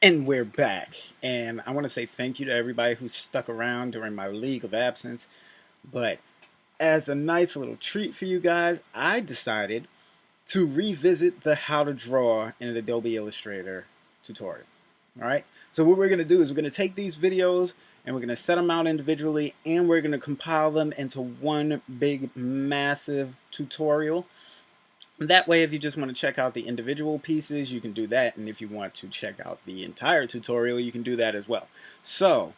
And we're back. And I want to say thank you to everybody who stuck around during my leave of absence. But as a nice little treat for you guys, I decided to revisit the how to draw in an Adobe Illustrator tutorial. All right. So what we're going to do is we're going to take these videos and we're going to set them out individually and we're going to compile them into one big massive tutorial. That way, if you just want to check out the individual pieces, you can do that. And if you want to check out the entire tutorial, you can do that as well. So,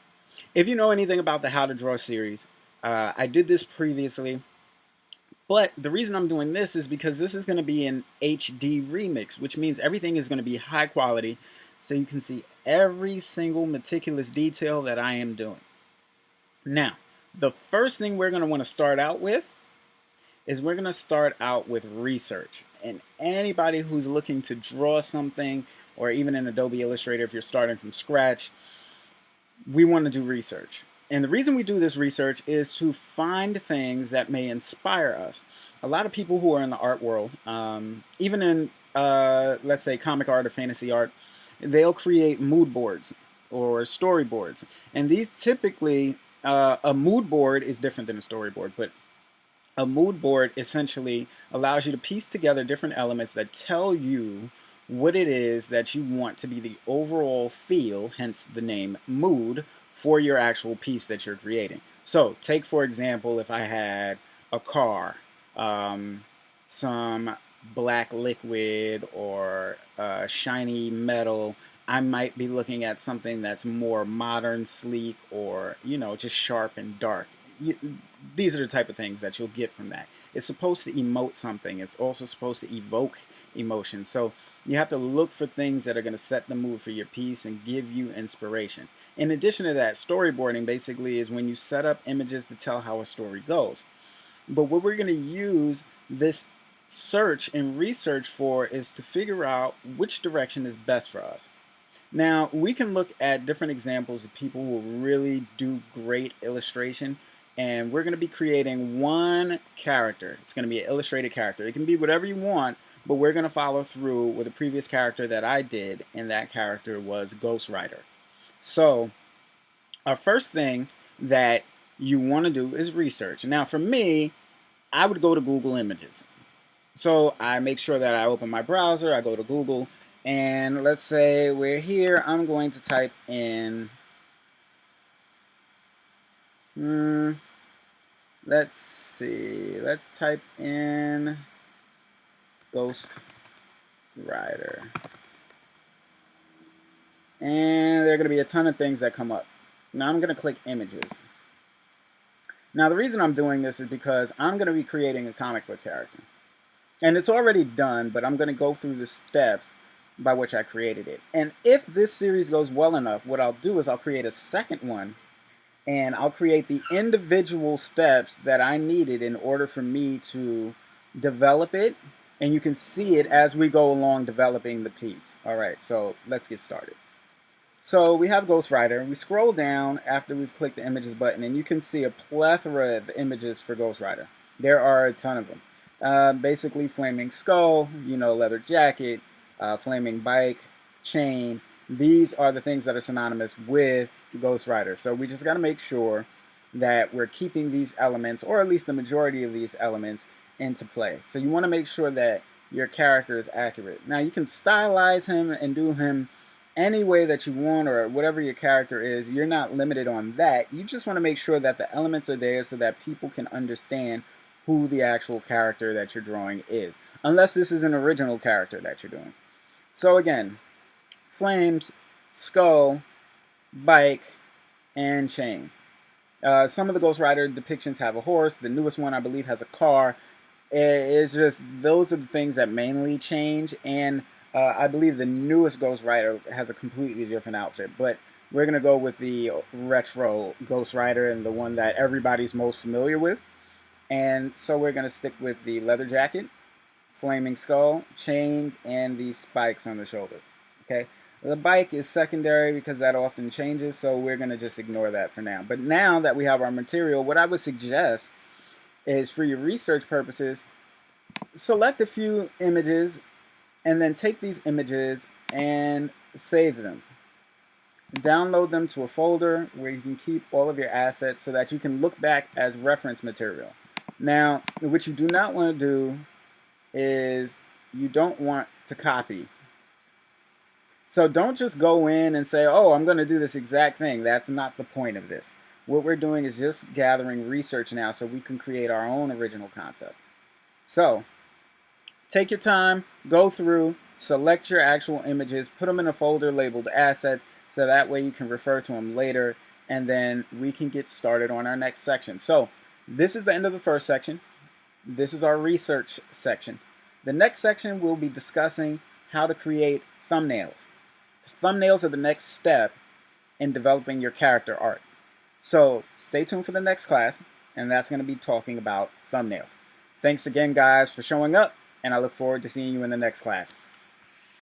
if you know anything about the How to Draw series, I did this previously. But the reason I'm doing this is because this is going to be an HD remix, which means everything is going to be high quality. So you can see every single meticulous detail that I am doing. Now, the first thing we're going to want to start out with is we're going to start out with research. And anybody who's looking to draw something, or even in Adobe Illustrator, if you're starting from scratch, we want to do research. And the reason we do this research is to find things that may inspire us. A lot of people who are in the art world, even in, let's say, comic art or fantasy art, they'll create mood boards or storyboards. And these typically, a mood board is different than a storyboard, but a mood board essentially allows you to piece together different elements that tell you what it is that you want to be the overall feel, hence the name mood, for your actual piece that you're creating. So take, for example, if I had a car, some black liquid or shiny metal, I might be looking at something that's more modern, sleek, or, just sharp and dark. These are the type of things that you'll get from that. It's supposed to emote something. It's also supposed to evoke emotion. So you have to look for things that are going to set the mood for your piece and give you inspiration. In addition to that, storyboarding basically is when you set up images to tell how a story goes. But what we're going to use this search and research for is to figure out which direction is best for us. Now, we can look at different examples of people who really do great illustration, and we're going to be creating one character. It's going to be an illustrated character. It can be whatever you want, but we're going to follow through with a previous character that I did, and that character was Ghost Rider. So, our first thing that you want to do is research. Now, for me, I would go to Google Images. So, I make sure that I open my browser, I go to Google, and let's say we're here. I'm going to type in, let's see, let's type in Ghost Rider. And there are going to be a ton of things that come up. Now I'm going to click images. Now the reason I'm doing this is because I'm going to be creating a comic book character. And it's already done, but I'm going to go through the steps by which I created it. And if this series goes well enough, what I'll do is I'll create a second one, and I'll create the individual steps that I needed in order for me to develop it, and you can see it as we go along developing the piece. All right, so let's get started. So we have Ghost Rider. We scroll down after we've clicked the images button, and you can see a plethora of images for Ghost Rider. There are a ton of them. Basically, flaming skull, leather jacket, flaming bike, chain. These are the things that are synonymous with Ghost Rider. So we just got to make sure that we're keeping these elements, or at least the majority of these elements, into play. So you want to make sure that your character is accurate. Now you can stylize him and do him any way that you want, or whatever your character is. You're not limited on that. You just want to make sure that the elements are there so that people can understand who the actual character that you're drawing is. Unless this is an original character that you're doing. So again, flames, skull, bike, and chains. Some of the Ghost Rider depictions have a horse. The newest one, I believe, has a car. It's just, those are the things that mainly change. And I believe the newest Ghost Rider has a completely different outfit. But we're going to go with the retro Ghost Rider and the one that everybody's most familiar with. And so we're going to stick with the leather jacket, flaming skull, chains, and the spikes on the shoulder. Okay, the bike is secondary because that often changes, so we're going to just ignore that for now. But now that we have our material, what I would suggest is, for your research purposes, select a few images and then take these images and save them. download them to a folder where you can keep all of your assets so that you can look back as reference material. Now, what you do not want to do is you don't want to copy. So don't just go in and say, oh, I'm going to do this exact thing. That's not the point of this. What we're doing is just gathering research now so we can create our own original concept. So take your time, go through, select your actual images, put them in a folder labeled assets, so that way you can refer to them later, and then we can get started on our next section. So this is the end of the first section. This is our research section. The next section we'll be discussing how to create thumbnails. Thumbnails are the next step in developing your character art. So stay tuned for the next class, and that's going to be talking about thumbnails. Thanks again, guys, for showing up, and I look forward to seeing you in the next class.